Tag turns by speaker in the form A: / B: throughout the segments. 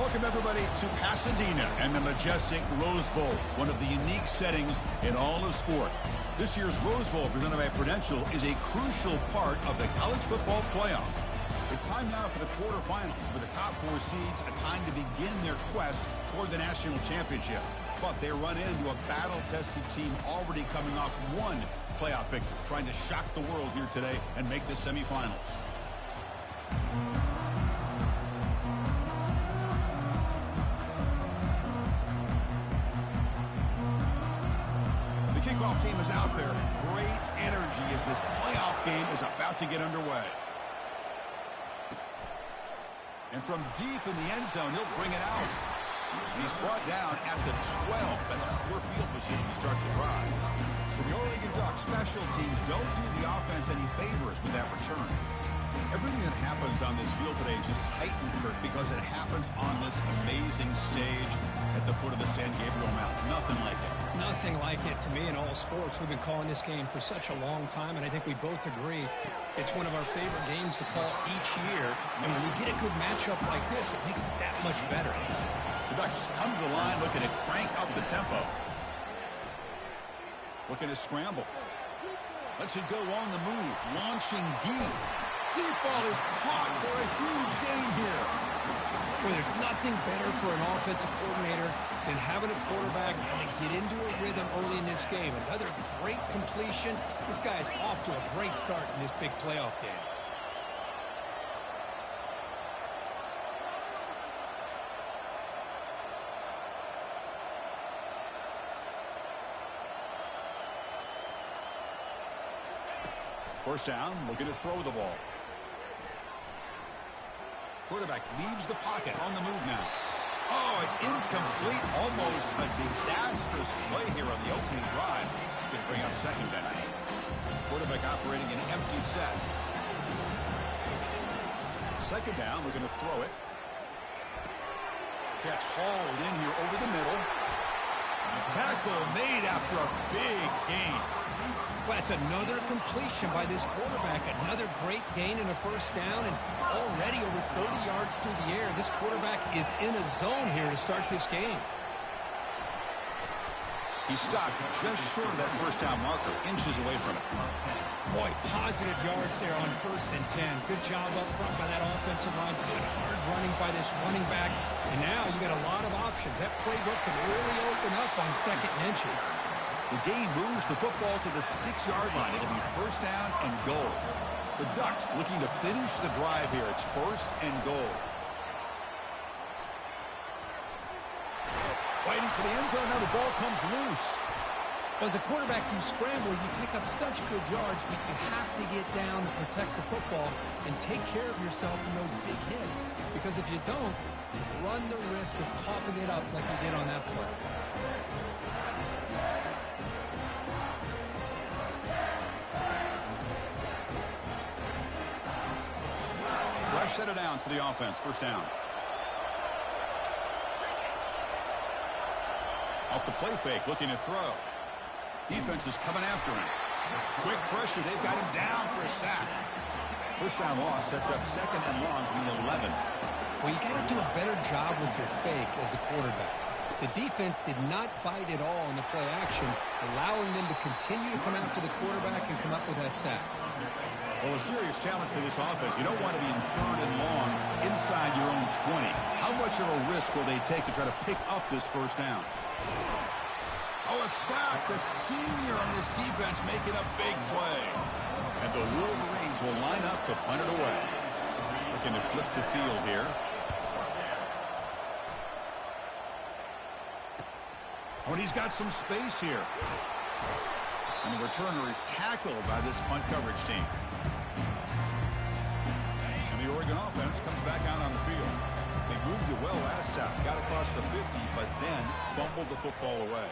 A: Welcome, everybody, to Pasadena and the majestic Rose Bowl, one of the unique settings in all of sport. This year's Rose Bowl, presented by Prudential, is a crucial part of the college football playoff. It's time now for the quarterfinals, for the top four seeds, a time to begin their quest toward the national championship. But they run into a battle-tested team already coming off one playoff victory, trying to shock the world here today and make the semifinals. Kickoff team is out there. Great energy as this playoff game is about to get underway. And from deep in the end zone, he'll bring it out. He's brought down at the 12. That's poor field position to start the drive. For the Oregon Ducks, special teams don't do the offense any favors with that return. Everything that happens on this field today is just heightened, Kurt, because it happens on this amazing stage at the foot of the San Gabriel Mountains. Nothing like it.
B: Nothing like it to me in all sports. We've been calling this game for such a long time, and I think we both agree it's one of our favorite games to call each year. And when you get a good matchup like this, it makes it that much better.
A: The Ducks come to the line looking to crank up the tempo. Looking to scramble. Lets it go on the move. Launching deep. Deep ball is caught for a huge gain here.
B: Well, there's nothing better for an offensive coordinator than having a quarterback kind of get into a rhythm early in this game. Another great completion. This guy is off to a great start in this big playoff game.
A: First down, looking to throw the ball. Quarterback leaves the pocket on the move now. Oh, it's incomplete. Almost a disastrous play here on the opening drive. It's going to bring up second down. Quarterback operating an empty set. Second down, we're going to throw it. Catch hauled in here over the middle. Tackle made after a big gain.
B: Well, it's another completion by this quarterback. Another great gain in a first down, and already over 30 yards through the air. This quarterback is in a zone here to start this game.
A: He stopped just short of that first down marker, inches away from it.
B: Boy, positive yards there on 1st and 10. Good job up front by that offensive line. Good hard running by this running back. And now you got a lot of options. That playbook can really open up on 2nd and inches.
A: The game moves the football to the 6-yard line. It'll be first down and goal. The Ducks looking to finish the drive here. It's first and goal. Fighting for the end zone. Now the ball comes loose.
B: As a quarterback, you scramble, you pick up such good yards, but you have to get down to protect the football and take care of yourself from those big hits. Because if you don't, you run the risk of coughing it up like you did on that play.
A: Fresh set of downs for the offense. First down. Off the play fake, looking to throw. Defense is coming after him. Quick pressure. They've got him down for a sack. First down loss sets up second and long from the 11.
B: Well, you got to do a better job with your fake as the quarterback. The defense did not bite at all in the play action, allowing them to continue to come after the quarterback and come up with that sack.
A: Well, a serious challenge for this offense. You don't want to be in 3rd and long inside your own 20. How much of a risk will they take to try to pick up this first down? Oh, a sack. The senior on this defense making a big play. And the Wolverines will line up to punt it away. Looking to flip the field here. Oh, and he's got some space here. And the returner is tackled by this punt coverage team. And the Oregon offense comes back out on the field. They moved it well last time, got across the 50, but then fumbled the football away.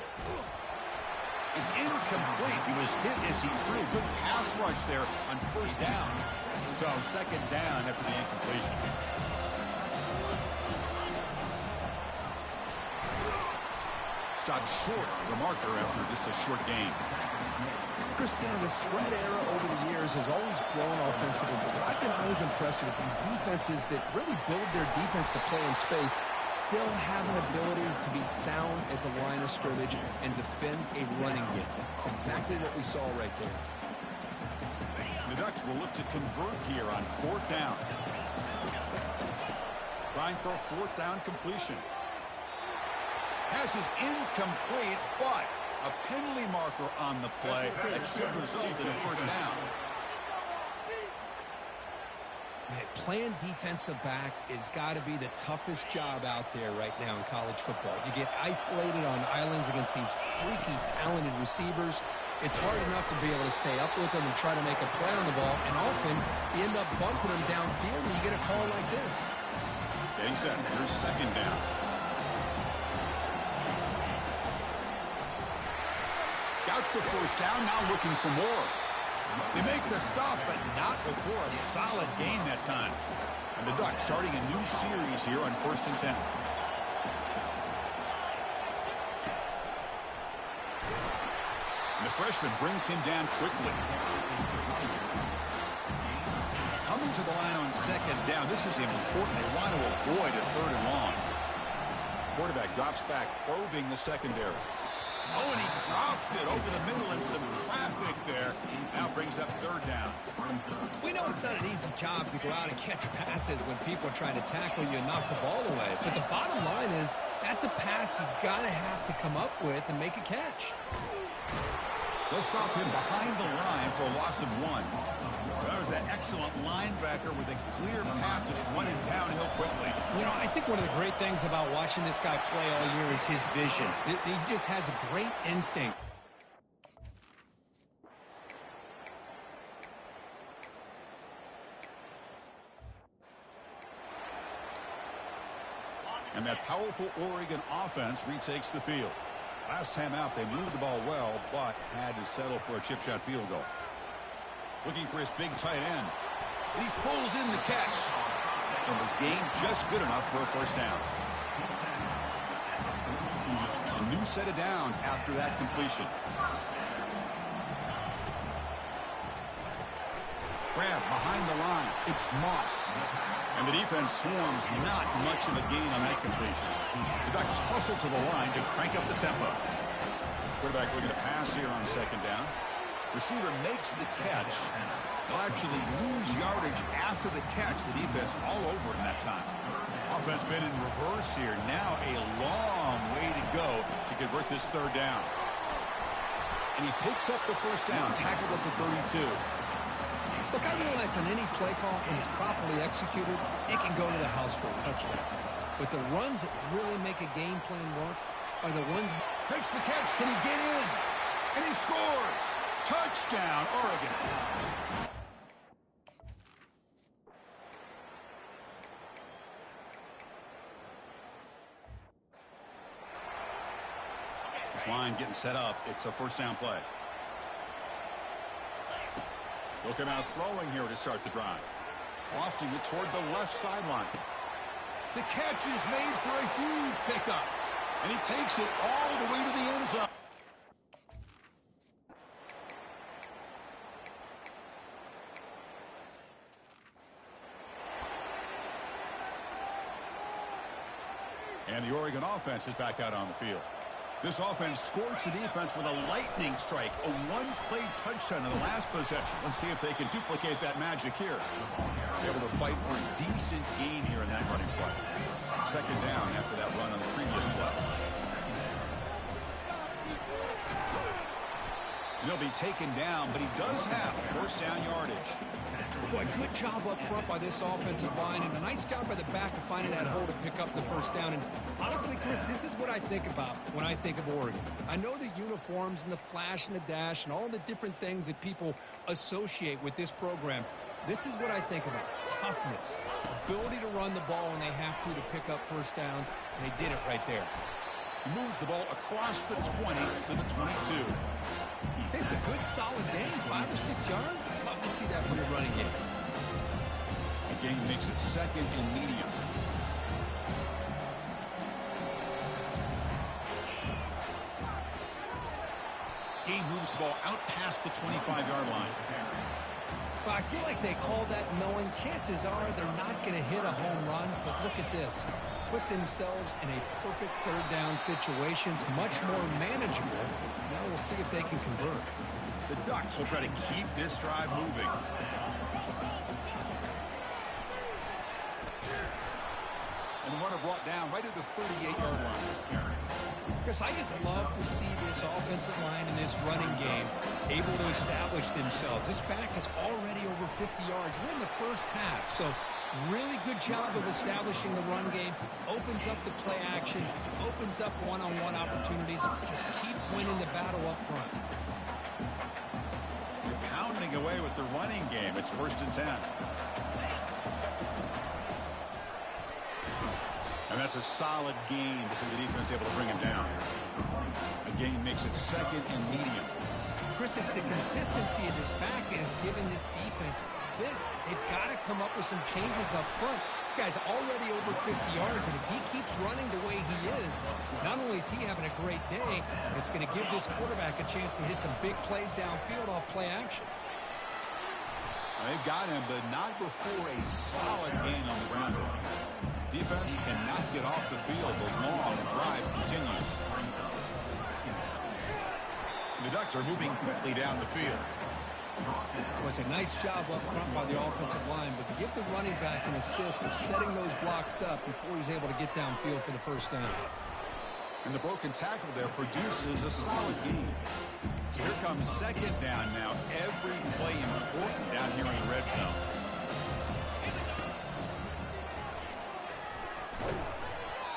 A: It's incomplete. He was hit as he threw. Good pass rush there on first down. So second down after the incompletion. Stopped short of the marker after just a short gain.
B: Cristiano, the spread era over the years has always blown offensively, but I've been always impressed with the defenses that really build their defense to play in space. still have an ability to be sound at the line of scrimmage and defend a running game. It's exactly what we saw right there.
A: The Ducks will look to convert here on 4th down. Trying for a 4th down completion. Pass is incomplete, but a penalty marker on the play that should result in a 1st down.
B: Man, playing defensive back has got to be the toughest job out there right now in college football. You get isolated on islands against these freaky, talented receivers. It's hard enough to be able to stay up with them and try to make a play on the ball, and often you end up bunting them downfield and you get a call like this.
A: Getting set. Here's 2nd down. Got the 1st down, now looking for more. They make the stop, but not before a solid gain that time. And the Ducks starting a new series here on 1st and 10. And the freshman brings him down quickly. Coming to the line on 2nd down. This is important. They want to avoid a 3rd and long. Quarterback drops back, probing the secondary. Oh, and he dropped it over the middle and some traffic there. Now brings up 3rd down.
B: We know it's not an easy job to go out and catch passes when people are trying to tackle you and knock the ball away. But the bottom line is that's a pass you got to have to come up with and make a catch.
A: They'll stop him behind the line for a loss of 1. That was that excellent linebacker with a clear path just running downhill quickly.
B: You know, I think one of the great things about watching this guy play all year is his vision. He just has a great instinct.
A: And that powerful Oregon offense retakes the field. Last time out, they moved the ball well, but had to settle for a chip shot field goal. Looking for his big tight end. And he pulls in the catch. And the gain just good enough for a 1st down. A new set of downs after that completion. Grab behind the line. It's Moss. And the defense swarms, not much of a gain on that completion. The Ducks hustle to the line to crank up the tempo. Quarterback looking to pass here on 2nd down. Receiver makes the catch. They'll actually lose yardage after the catch. The defense all over it in that time. Offense been in reverse here. Now a long way to go to convert this 3rd down. And he picks up the 1st down, tackled at the 32.
B: Look, I realize on any play call, when it's properly executed, it can go to the house for a touchdown. But the runs that really make a game plan work are the ones...
A: Makes the catch. Can he get in? And he scores. Touchdown, Oregon. This line getting set up. It's a 1st down play. Looking out throwing here to start the drive. Lofting it toward the left sideline. The catch is made for a huge pickup. And he takes it all the way to the end zone. And the Oregon offense is back out on the field. This offense scorched the defense with a lightning strike, a one-play touchdown in the last possession. Let's see if they can duplicate that magic here. Able to fight for a decent gain here in that running play. 2nd down after that run on the previous play. He'll be taken down, but he does have 1st down yardage.
B: Boy, good job up front by this offensive line, and a nice job by the back of finding that hole to pick up the 1st down. And honestly, Chris, this is what I think about when I think of Oregon. I know the uniforms and the flash and the dash and all the different things that people associate with this program. This is what I think about. Toughness, ability to run the ball when they have to pick up 1st downs, and they did it right there.
A: He moves the ball across the 20 to the 22.
B: It's a good, solid game, 5 or 6 yards. Love to see that from the running game.
A: The game makes it 2nd and medium. Game moves the ball out past the 25-yard line.
B: Well, I feel like they call that knowing chances are they're not going to hit a home run, but look at this. Put themselves in a perfect third down situation. It's much more manageable. Now we'll see if they can convert.
A: The Ducks will try to keep this drive moving. And the runner brought down right at the 38-yard line.
B: Chris, I just love to see this offensive line in this running game able to establish themselves. This back is already over 50 yards. We're in the first half, so really good job of establishing the run game. Opens up the play action, opens up one-on-one opportunities. Just keep winning the battle up front.
A: You're pounding away with the running game. It's 1st and 10. And that's a solid gain before the defense able to bring him down. A gain makes it 2nd and medium.
B: Chris, it's the consistency of this back that has given this defense fits. They've got to come up with some changes up front. This guy's already over 50 yards, and if he keeps running the way he is, not only is he having a great day, it's going to give this quarterback a chance to hit some big plays downfield off play action.
A: They've got him, but not before a solid gain on the ground. Defense cannot get off the field. The long drive continues. The Ducks are moving quickly down the field.
B: It was a nice job up front by the offensive line, but to give the running back an assist for setting those blocks up before he's able to get downfield for the first down.
A: And the broken tackle there produces a solid gain. So here comes 2nd down now. Every play important down here in the red zone.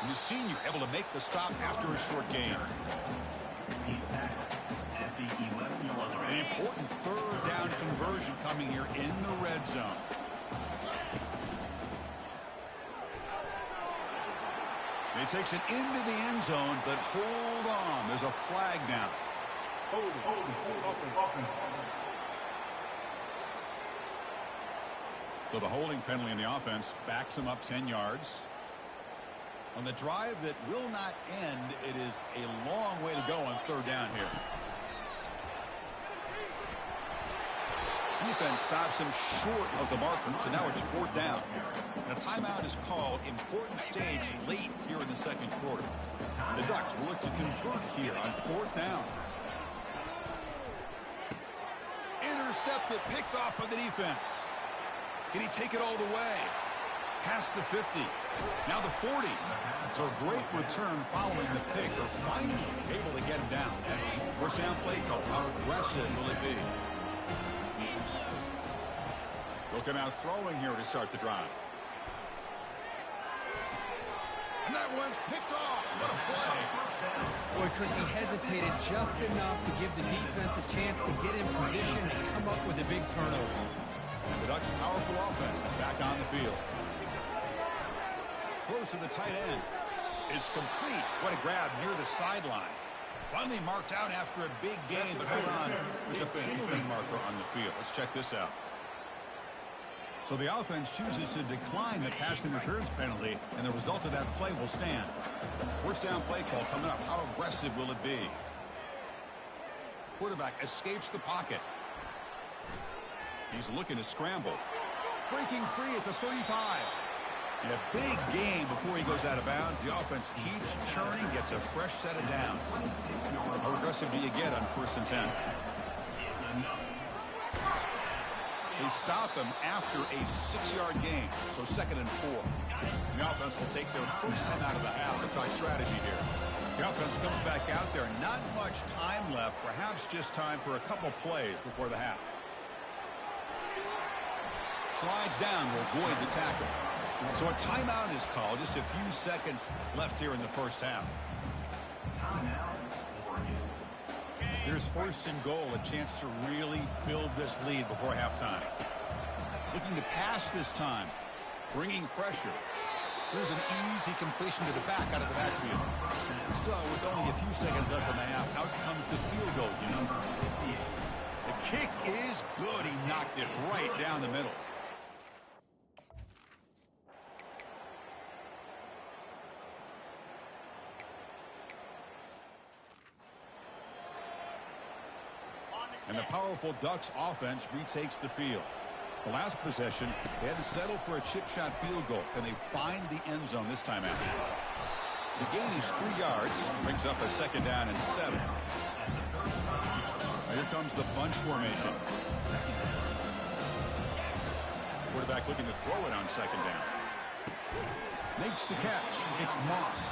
A: And the senior able to make the stop after a short gain. An important 3rd down conversion coming here in the red zone. He takes it into the end zone, but hold on. There's a flag now. Hold it. So the holding penalty in the offense backs him up 10 yards. On the drive that will not end, it is a long way to go on 3rd down here. Defense stops him short of the marker, so now it's 4th down. And a timeout is called. Important stage late here in the 2nd quarter. The Ducks will look to convert here on 4th down. Intercepted, picked off by the defense. Can he take it all the way? Past the 50. Now the 40. So a great return following the pick. They're finally able to get him down. 1st down play call. How aggressive will it be? Looking out throwing here to start the drive. And that one's picked off. What a play.
B: Boy, Chris, he hesitated just enough to give the defense a chance to get in position and come up with a big turnover.
A: And the Ducks' powerful offense is back on the field. Close to the tight end. It's complete. What a grab near the sideline. Finally marked out after a big game, but hold on. There's a penalty marker on the field. Let's check this out. So the offense chooses to decline the pass interference penalty, and the result of that play will stand. 1st down play call coming up. How aggressive will it be? Quarterback escapes the pocket. He's looking to scramble. Breaking free at the 35. And a big game before he goes out of bounds. The offense keeps churning, gets a fresh set of downs. How aggressive do you get on 1st and 10? They stop him after a 6-yard gain, so 2nd and 4. And the offense will take their first time out of the half. A tight strategy here. The offense comes back out there. Not much time left, perhaps just time for a couple plays before the half. Slides down to avoid the tackle. So a timeout is called. Just a few seconds left here in the first half. Here's 1st and goal, a chance to really build this lead before halftime. Looking to pass this time, bringing pressure. Here's an easy completion to the back out of the backfield. So with only a few seconds left in the half, out comes the field goal, you know. The kick is good. He knocked it right down the middle. And the powerful Ducks offense retakes the field. The last possession, they had to settle for a chip shot field goal. Can they find the end zone this time out? The gain is 3 yards. Brings up a 2nd down and 7. Now here comes the bunch formation. Quarterback looking to throw it on 2nd down. Makes the catch. It's Moss.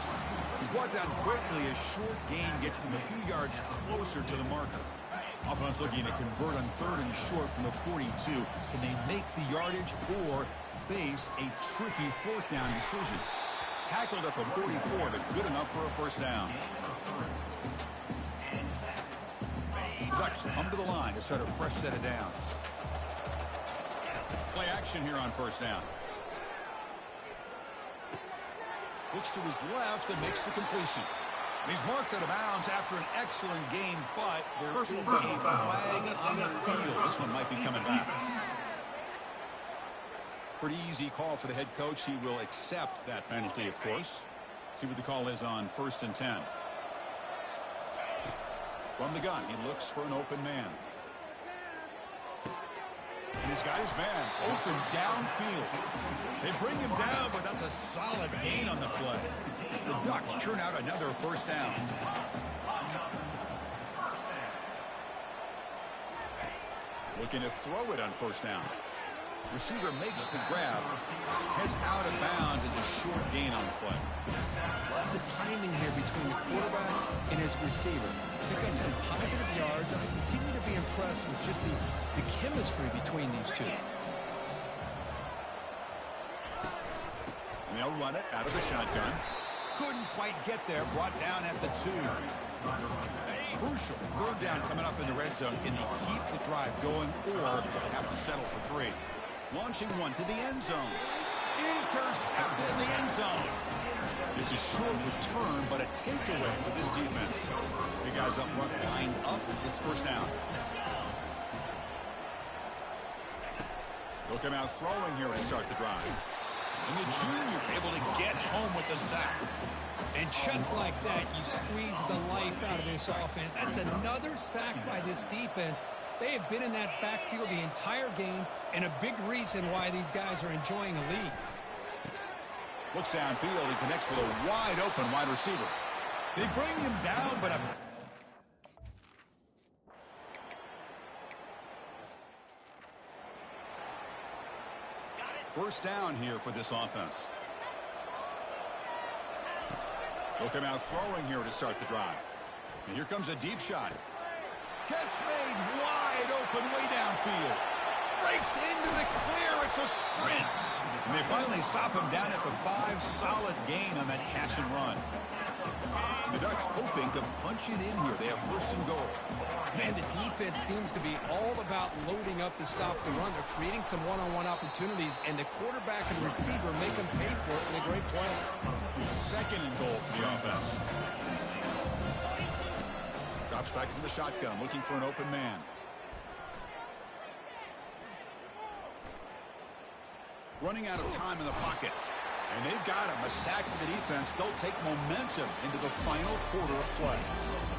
A: He's brought down quickly. A short gain gets them a few yards closer to the marker. Offense looking to convert on 3rd and short from the 42. Can they make the yardage or face a tricky 4th down decision? Tackled at the 44, but good enough for a 1st down. The Ducks come to the line to start a fresh set of downs. Play action here on 1st down. Looks to his left and makes the completion. And he's marked out of bounds after an excellent game, but there is a flag on the field. This one might be coming back. Pretty easy call for the head coach. He will accept that penalty, of course. See what the call is on 1st and 10. From the gun, he looks for an open man. And he's got his man open downfield. They bring him down, but that's a solid gain on the play. The Ducks churn out another 1st down. Looking to throw it on 1st down. Receiver makes the grab. Heads out of bounds as a short gain on the play.
B: Love the timing here between the quarterback and his receiver. Pick up some positive yards, and I continue to be impressed with just the chemistry between these two.
A: And they'll run it out of the shotgun. Couldn't quite get there. Brought down at the 2. Crucial 3rd down coming up in the red zone. Can they keep the drive going, or they have to settle for 3? Launching one to the end zone. Intercepted in the end zone. It's a short return, but a takeaway for this defense. The guys up front lined up. It's 1st down. They'll come out throwing here to start the drive. And the junior able to get home with the sack.
B: And just like that, you squeeze the life out of this offense. That's another sack by this defense. They have been in that backfield the entire game, and a big reason why these guys are enjoying a lead.
A: Looks downfield and connects with a wide open wide receiver. They bring him down, but a... First down here for this offense. They'll come out throwing here to start the drive. And here comes a deep shot. Catch made wide open way downfield. Breaks into the clear. It's a sprint. And they finally stop him down at the 5. Solid gain on that catch and run. And the Ducks hoping to punch it in here. They have 1st and goal.
B: Man, the defense seems to be all about loading up to stop the run. They're creating some one-on-one opportunities, and the quarterback and receiver make them pay for it in a great play.
A: 2nd and goal for the offense. Drops back into the shotgun, looking for an open man. Running out of time in the pocket. And they've got him. A sack of the defense. They'll take momentum into the final quarter of play.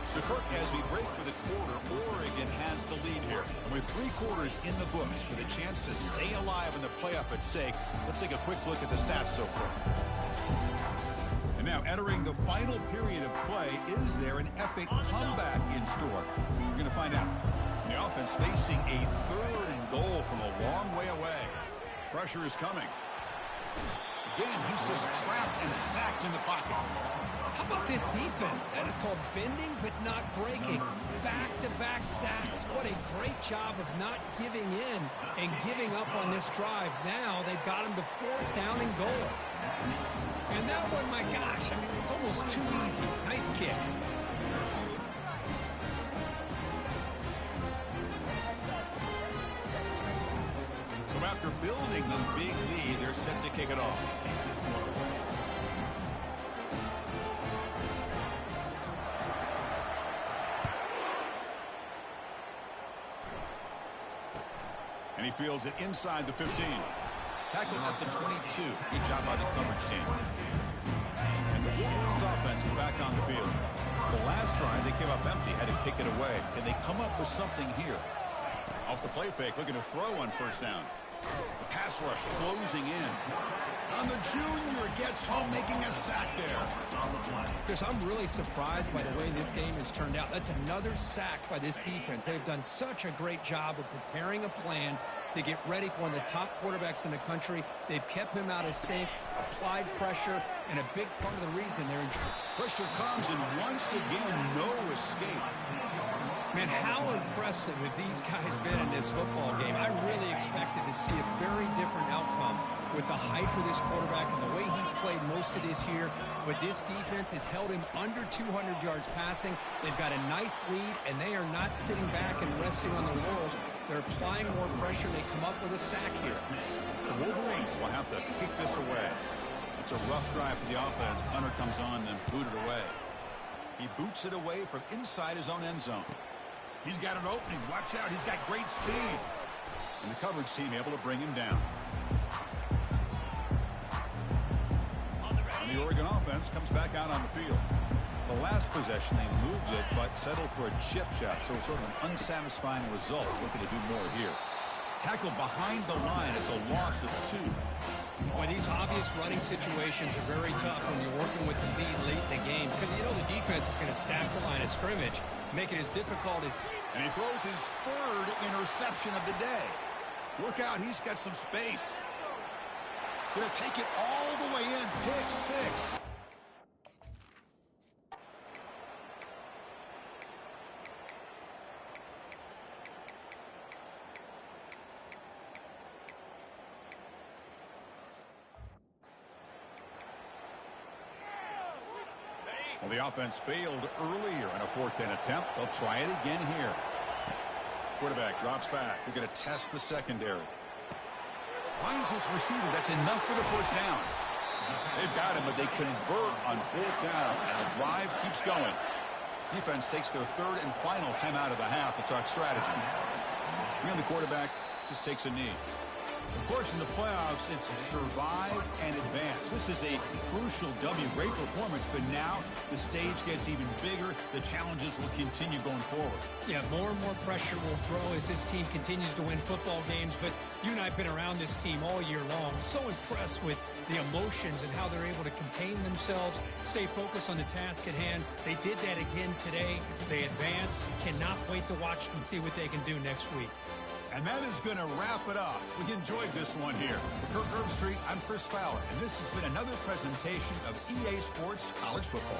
A: So, Kirk, as we break for the quarter, Oregon has the lead here. And with 3 quarters in the books, with a chance to stay alive in the playoff at stake, let's take a quick look at the stats so far. And now, entering the final period of play, is there an epic comeback in store? We're going to find out. The offense facing a 3rd and goal from a long way away. Pressure is coming. Again, he's just trapped and sacked in the pocket.
B: How about this defense? That is called bending but not breaking. Back-to-back sacks. What a great job of not giving in and giving up on this drive. Now they've got him to 4th down and goal. And that one, my gosh, I mean, it's almost too easy. Nice kick.
A: So after building this big lead, they're set to kick it off. And he fields it inside the 15. Tackled at the 22. Good job by the coverage team. And the Wolverines offense is back on the field. The last drive, they came up empty, had to kick it away. Can they come up with something here? Off the play fake, looking to throw on 1st down. The pass rush closing in. And the junior gets home, making a sack there.
B: Chris, I'm really surprised by the way this game has turned out. That's another sack by this defense. They've done such a great job of preparing a plan to get ready for one of the top quarterbacks in the country. They've kept him out of sync, applied pressure, and a big part of the reason they're in
A: pressure comes, and once again, no escape.
B: Man, how impressive have these guys been in this football game? I really expected to see a very different outcome with the hype of this quarterback and the way he's played most of this year. But this defense has held him under 200 yards passing. They've got a nice lead, and they are not sitting back and resting on their laurels. They're applying more pressure, and they come up with a sack here.
A: The Wolverines will have to kick this away. It's a rough drive for the offense. Hunter comes on and booted away. He boots it away from inside his own end zone. He's got an opening. Watch out. He's got great speed. And the coverage team able to bring him down. And the Oregon offense comes back out on the field. The last possession, they moved it, but settled for a chip shot. So sort of an unsatisfying result. Looking to do more here. Tackled behind the line. It's a loss of 2.
B: Boy, these obvious running situations are very tough when you're working with the lead late in the game because you know the defense is going to stack the line of scrimmage, make it as difficult as...
A: And he throws his 3rd interception of the day. Look out, he's got some space. Gonna take it all the way in. Pick 6. Well, the offense failed earlier in a 4th down attempt. They'll try it again here. Quarterback drops back. They're going to test the secondary. Finds his receiver. That's enough for the 1st down. They've got him, but they convert on 4th down, and the drive keeps going. Defense takes their 3rd and final timeout of the half to talk strategy. And the quarterback just takes a knee. Of course, in the playoffs, it's survive and advance. This is a crucial W. Great performance, but now the stage gets even bigger. The challenges will continue going forward.
B: Yeah, more and more pressure will grow as this team continues to win football games. But you and I have been around this team all year long. So impressed with the emotions and how they're able to contain themselves, stay focused on the task at hand. They did that again today. They advance. Cannot wait to watch and see what they can do next week.
A: And that is going to wrap it up. We enjoyed this one here. For Kirk Herbstreit, I'm Chris Fowler, and this has been another presentation of EA Sports College Football.